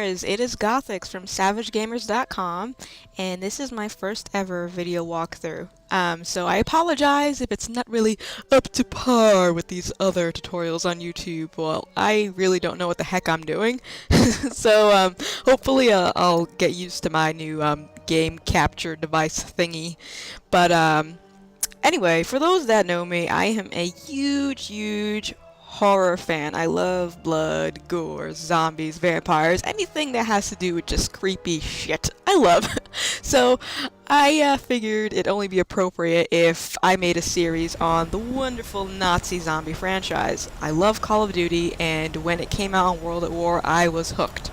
gamers, it is gothix from savagegamers.com, and this is my first ever video walkthrough. So I apologize if it's not really up to par with these other tutorials on YouTube. Well, I really don't know what the heck I'm doing. So hopefully I'll get used to my new game capture device thingy. But anyway, for those that know me, I am a huge horror fan. I love blood, gore, zombies, vampires, anything that has to do with just creepy shit. I love. So I figured it'd only be appropriate if I made a series on the wonderful Nazi zombie franchise. I love Call of Duty, and when it came out on World at War, I was hooked.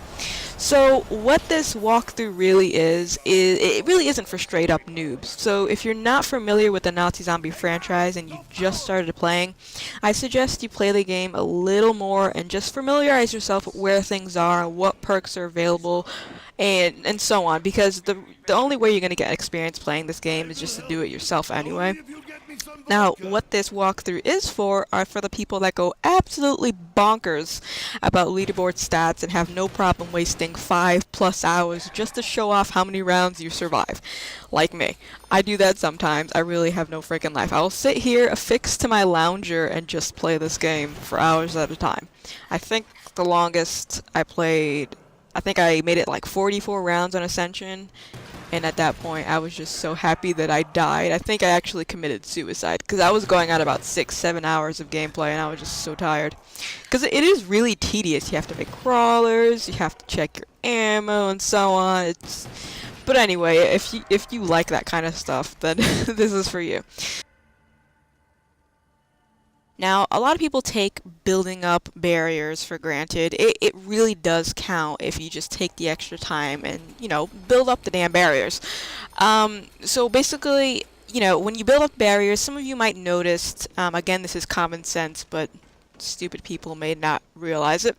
So what this walkthrough really is it really isn't for straight up noobs. So if you're not familiar with the Nazi Zombie franchise and you just started playing, I suggest you play the game a little more and just familiarize yourself with where things are, what perks are available, and so on, because the only way you're going to get experience playing this game is just to do it yourself anyway. Now, what this walkthrough is for are for the people that go absolutely bonkers about leaderboard stats and have no problem wasting 5+ hours just to show off how many rounds you survive. Like me. I do that sometimes. I really have no freaking life. I'll sit here affixed to my lounger and just play this game for hours at a time. I think the longest I played, I think I made it like 44 rounds on Ascension. And at that point, I was just so happy that I died. I think I actually committed suicide because I was going at about 6-7 hours of gameplay and I was just so tired. Because it is really tedious. You have to make crawlers, you have to check your ammo and so on. But anyway, if you like that kind of stuff, then this is for you. Now, a lot of people take building up barriers for granted. It really does count if you just take the extra time and, build up the damn barriers. So basically, when you build up barriers, some of you might notice, again, this is common sense, but stupid people may not realize it.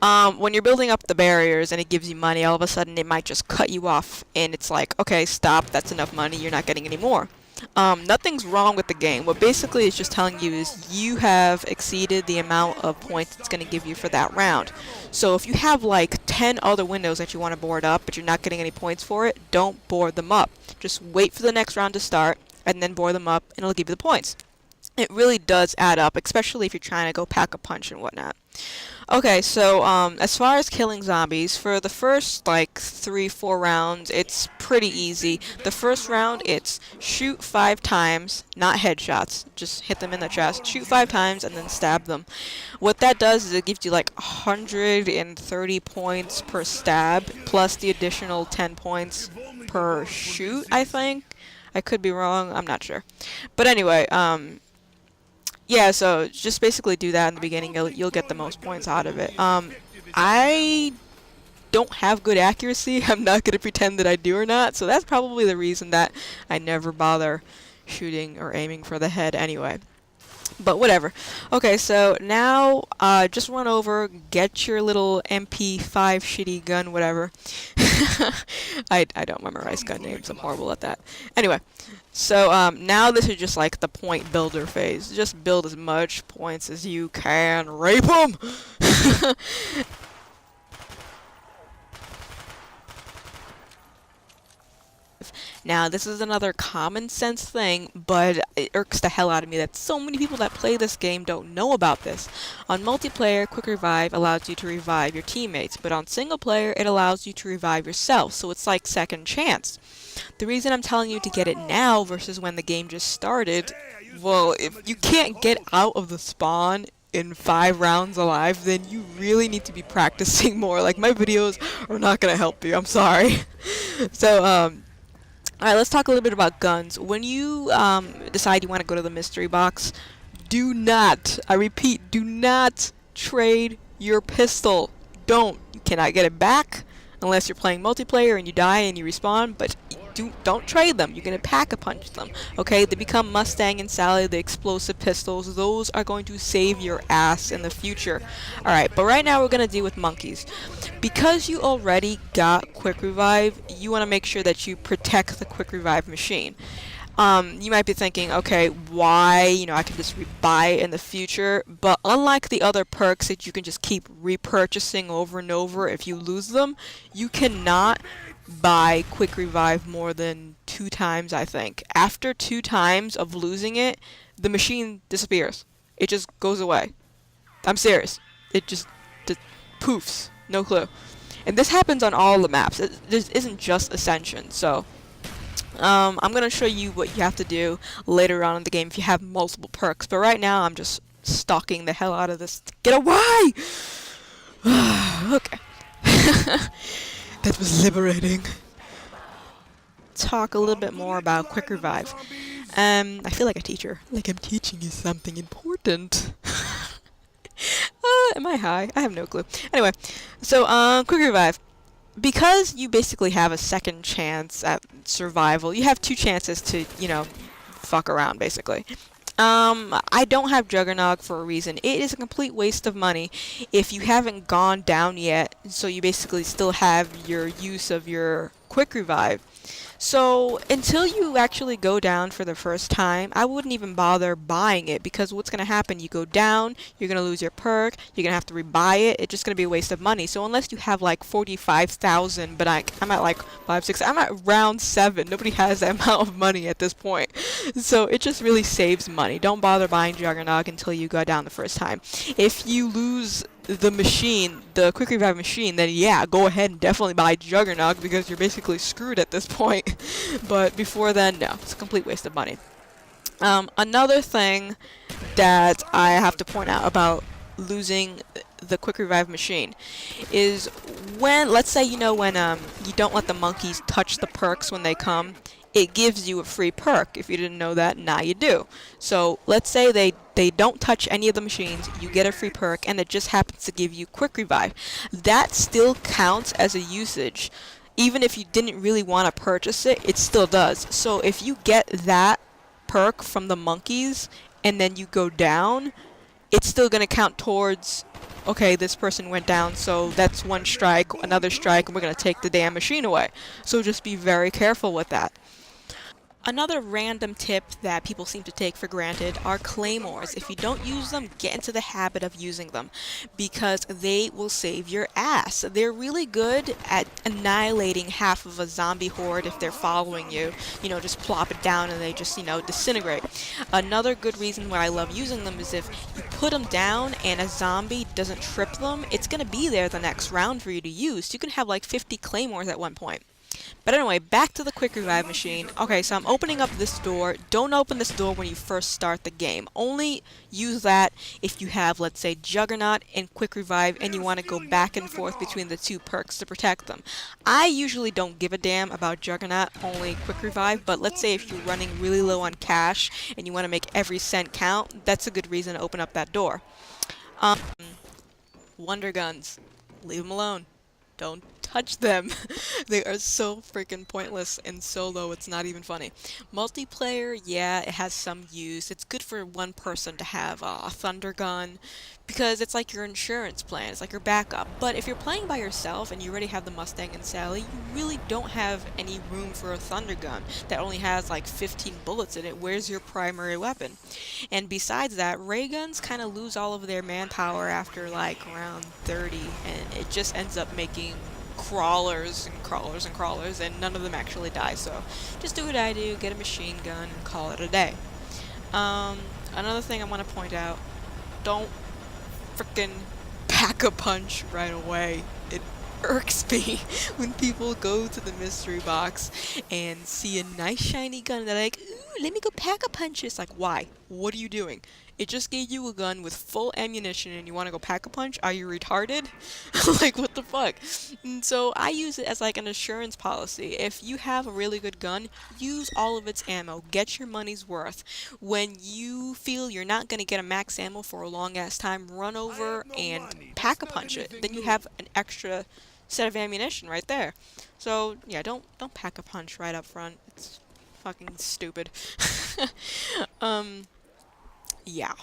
When you're building up the barriers and it gives you money, all of a sudden it might just cut you off, and it's like, okay, stop, that's enough money, you're not getting any more. Nothing's wrong with the game. What basically it's just telling you is you have exceeded the amount of points it's going to give you for that round. So if you have like 10 other windows that you want to board up but you're not getting any points for it, don't board them up. Just wait for the next round to start and then board them up and it'll give you the points. It really does add up, especially if you're trying to go pack a punch and whatnot. Okay, so as far as killing zombies, for the first like 3-4 rounds, it's pretty easy. The first round, it's shoot 5 times, not headshots, just hit them in the chest, shoot 5 times, and then stab them. What that does is it gives you like 130 points per stab, plus the additional 10 points per shoot, I think. I could be wrong, I'm not sure. But anyway, yeah, so just basically do that in the beginning. You'll get the most points out of it. I don't have good accuracy. I'm not going to pretend that I do or not. So that's probably the reason that I never bother shooting or aiming for the head anyway. But whatever. Okay, so now just run over, get your little MP5 shitty gun, whatever. I don't memorize gun names. I'm horrible at that. Anyway, so now this is just like the point builder phase. Just build as much points as you can. Rape them! Now, this is another common sense thing, but it irks the hell out of me that so many people that play this game don't know about this. On multiplayer, Quick Revive allows you to revive your teammates, but on single player, it allows you to revive yourself, so it's like second chance. The reason I'm telling you to get it now versus when the game just started, well, if you can't get out of the spawn in 5 rounds alive, then you really need to be practicing more. Like, my videos are not gonna help you, I'm sorry. So, alright, let's talk a little bit about guns. When you decide you want to go to the mystery box, do not, I repeat, do not trade your pistol. Don't. You cannot get it back unless you're playing multiplayer and you die and you respawn, but don't trade them. You're going to pack-a-punch them, okay? They become Mustang and Sally, the explosive pistols. Those are going to save your ass in the future. Alright, but right now we're going to deal with monkeys. Because you already got Quick Revive, you want to make sure that you protect the Quick Revive machine. You might be thinking, okay, why, I can just rebuy it in the future, but unlike the other perks that you can just keep repurchasing over and over if you lose them, you cannot buy quick revive more than 2 times, I think. After 2 times of losing it, the machine disappears. It just goes away. I'm serious. It just poofs. No clue. And this happens on all the maps. This isn't just Ascension, so I'm going to show you what you have to do later on in the game if you have multiple perks. But right now, I'm just stalking the hell out of this. Get away! Okay. That was liberating. Talk a little bit more about quick revive. I feel like a teacher. Like I'm teaching you something important. Am I high? I have no clue. Anyway, so quick revive. Because you basically have a second chance at survival, you have 2 chances to, fuck around, basically. I don't have Juggernog for a reason. It is a complete waste of money if you haven't gone down yet, so you basically still have your use of your quick revive. So until you actually go down for the first time, I wouldn't even bother buying it, because what's going to happen, you go down, you're going to lose your perk, you're going to have to rebuy it, it's just going to be a waste of money. So unless you have like 45,000, but I'm at like 5, 6, I'm at round 7, nobody has that amount of money at this point. So it just really saves money. Don't bother buying Juggernog until you go down the first time. If you lose the machine, the quick revive machine, then yeah, go ahead and definitely buy Juggernog, because you're basically screwed at this point. But before then, no, it's a complete waste of money. Another thing that I have to point out about losing the quick revive machine is when, let's say, when you don't let the monkeys touch the perks when they come, it gives you a free perk. If you didn't know that, now you do. So let's say they don't touch any of the machines, you get a free perk, and it just happens to give you quick revive. That still counts as a usage. Even if you didn't really want to purchase it, it still does. So if you get that perk from the monkeys and then you go down, it's still going to count towards, okay, this person went down, so that's 1 strike, another strike, and we're going to take the damn machine away. So just be very careful with that. Another random tip that people seem to take for granted are claymores. If you don't use them, get into the habit of using them, because they will save your ass. They're really good at annihilating half of a zombie horde if they're following you. Just plop it down and they just, disintegrate. Another good reason why I love using them is if you put them down and a zombie doesn't trip them, it's going to be there the next round for you to use. You can have like 50 claymores at one point. But anyway, back to the quick revive machine. Okay, so I'm opening up this door. Don't open this door when you first start the game. Only use that if you have, let's say, Juggernaut and quick revive and you want to go back and forth between the 2 perks to protect them. I usually don't give a damn about Juggernaut, only quick revive, but let's say if you're running really low on cash and you want to make every cent count, that's a good reason to open up that door. Wonder guns. Leave them alone. Don't touch them. They are so freaking pointless in solo, it's not even funny. Multiplayer, yeah, it has some use. It's good for one person to have a thunder gun, because it's like your insurance plan, it's like your backup. But if you're playing by yourself and you already have the Mustang and Sally, you really don't have any room for a thunder gun that only has like 15 bullets in it. Where's your primary weapon? And besides that, ray guns kind of lose all of their manpower after like around 30, and it just ends up making crawlers and crawlers and crawlers, and none of them actually die. So just do what I do, get a machine gun and call it a day. Another thing I want to point out, don't frickin' pack a punch right away. It irks me when people go to the mystery box and see a nice shiny gun and they're like, ooh, let me go pack a punch. It's like, why? What are you doing? It just gave you a gun with full ammunition and you want to go pack a punch? Are you retarded? Like, what the fuck? And so I use it as like an assurance policy. If you have a really good gun, use all of its ammo. Get your money's worth. When you feel you're not going to get a max ammo for a long ass time, run over and pack a punch it. Then you have an extra set of ammunition right there. So yeah, don't pack a punch right up front. It's fucking stupid. Yeah.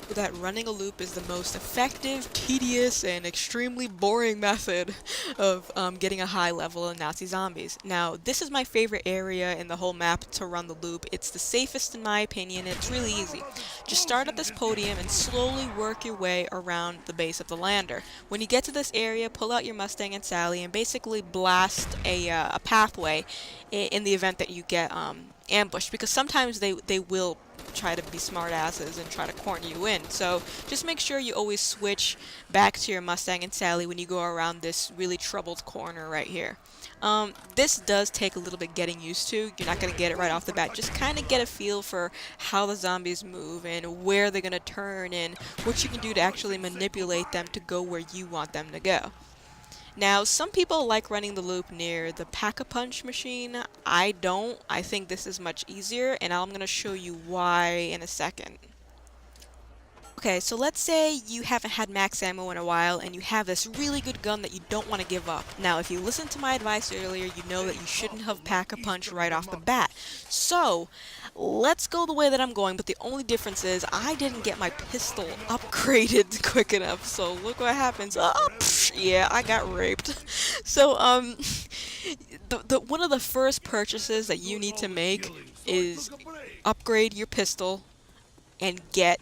that running a loop is the most effective, tedious, and extremely boring method of getting a high level of Nazi zombies. Now, this is my favorite area in the whole map to run the loop. It's the safest in my opinion, and it's really easy. Just start at this podium and slowly work your way around the base of the lander. When you get to this area, pull out your Mustang and Sally and basically blast a pathway in the event that you get ambushed, because sometimes they will try to be smartasses and try to corner you in. So just make sure you always switch back to your Mustang and Sally when you go around this really troubled corner right here. This does take a little bit getting used to. You're not going to get it right off the bat. Just kind of get a feel for how the zombies move and where they're going to turn and what you can do to actually manipulate them to go where you want them to go. Now, some people like running the loop near the Pack-a-Punch machine. I don't. I think this is much easier, and I'm going to show you why in a second. Okay, so let's say you haven't had max ammo in a while and you have this really good gun that you don't want to give up. Now, if you listened to my advice earlier, you know that you shouldn't have Pack-a-Punch right off the bat. So, let's go the way that I'm going, but the only difference is I didn't get my pistol upgraded quick enough. So, look what happens. Oh, yeah, I got raped. So, one of the first purchases that you need to make is upgrade your pistol and get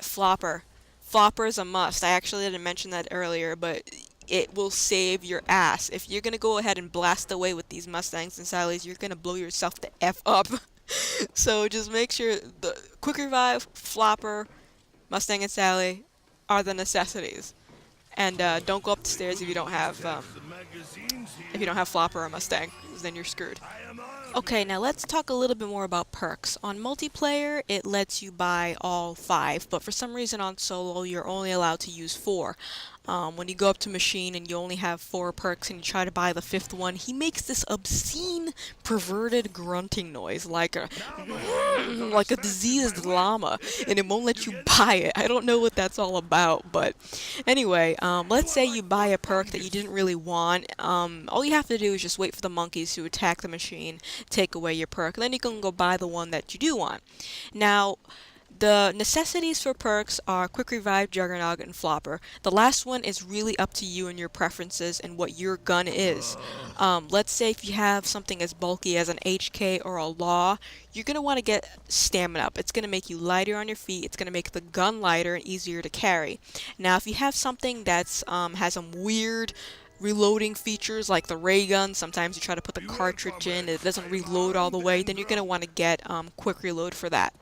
Flopper. Flopper is a must. I actually didn't mention that earlier, but it will save your ass. If you're gonna go ahead and blast away with these Mustangs and Sallys, you're gonna blow yourself the F up. So just make sure the Quick Revive, Flopper, Mustang and Sally are the necessities. And don't go up the stairs if you don't have Flopper or Mustang, because then you're screwed. Okay, now let's talk a little bit more about perks. On multiplayer, it lets you buy all 5, but for some reason on solo, you're only allowed to use 4. When you go up to machine and you only have 4 perks and you try to buy the 5th one, he makes this obscene, perverted grunting noise like a diseased llama, and it won't let you buy it. I don't know what that's all about, but anyway, let's say you buy a perk that you didn't really want. All you have to do is just wait for the monkeys to attack the machine, take away your perk, and then you can go buy the one that you do want. Now, the necessities for perks are Quick Revive, Juggernaut, and Flopper. The last one is really up to you and your preferences and what your gun is. Let's say if you have something as bulky as an HK or a Law, you're going to want to get Stamina up. It's going to make you lighter on your feet. It's going to make the gun lighter and easier to carry. Now, if you have something that's has some weird reloading features like the ray gun, sometimes you try to put the cartridge in, it doesn't reload all the way, then you're going to want to get Quick Reload for that.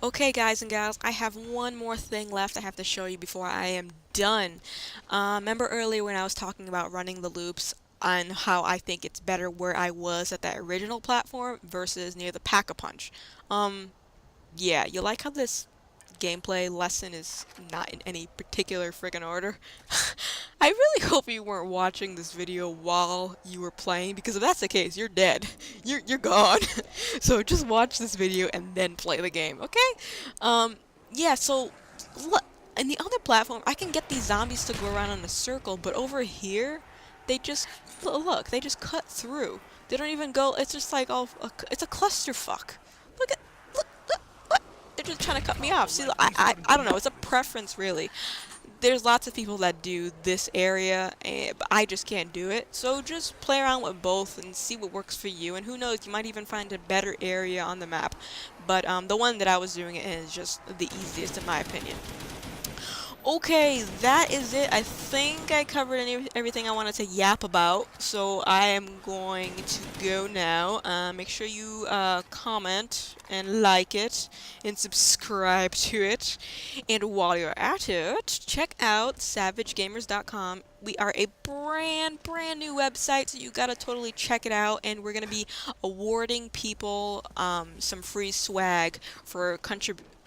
Okay, guys and gals, I have one more thing left I have to show you before I am done. Remember earlier when I was talking about running the loops and how I think it's better where I was at that original platform versus near the Pack-a-Punch? Yeah, you like how this gameplay lesson is not in any particular friggin' order? I really hope you weren't watching this video while you were playing, because if that's the case, you're dead. You're gone. So just watch this video and then play the game, okay? Yeah, so look, in the other platform, I can get these zombies to go around in a circle, but over here, they just, look, they just cut through. They don't even go, it's just like, oh, it's a clusterfuck. Look at, look, they're just trying to cut me off. See, I don't know, it's a preference, really. There's lots of people that do this area, but I just can't do it. So just play around with both and see what works for you. And who knows, you might even find a better area on the map. But the one that I was doing it in is just the easiest in my opinion. Okay, that is it. I think I covered everything I wanted to yap about, so I am going to go now. Make sure you comment and like it and subscribe to it. And while you're at it, check out savagegamers.com. We are a brand new website, so you gotta totally check it out, and we're gonna be awarding people some free swag for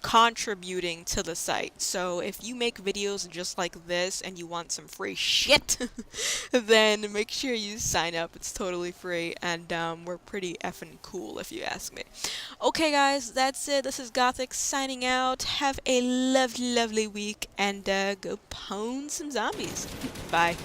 contributing to the site. So if you make videos just like this and you want some free shit, then make sure you sign up. It's totally free, and we're pretty effing cool if you ask me. Okay guys, that's it. This is Gothix signing out. Have a lovely week, and go pwn some zombies. Bye.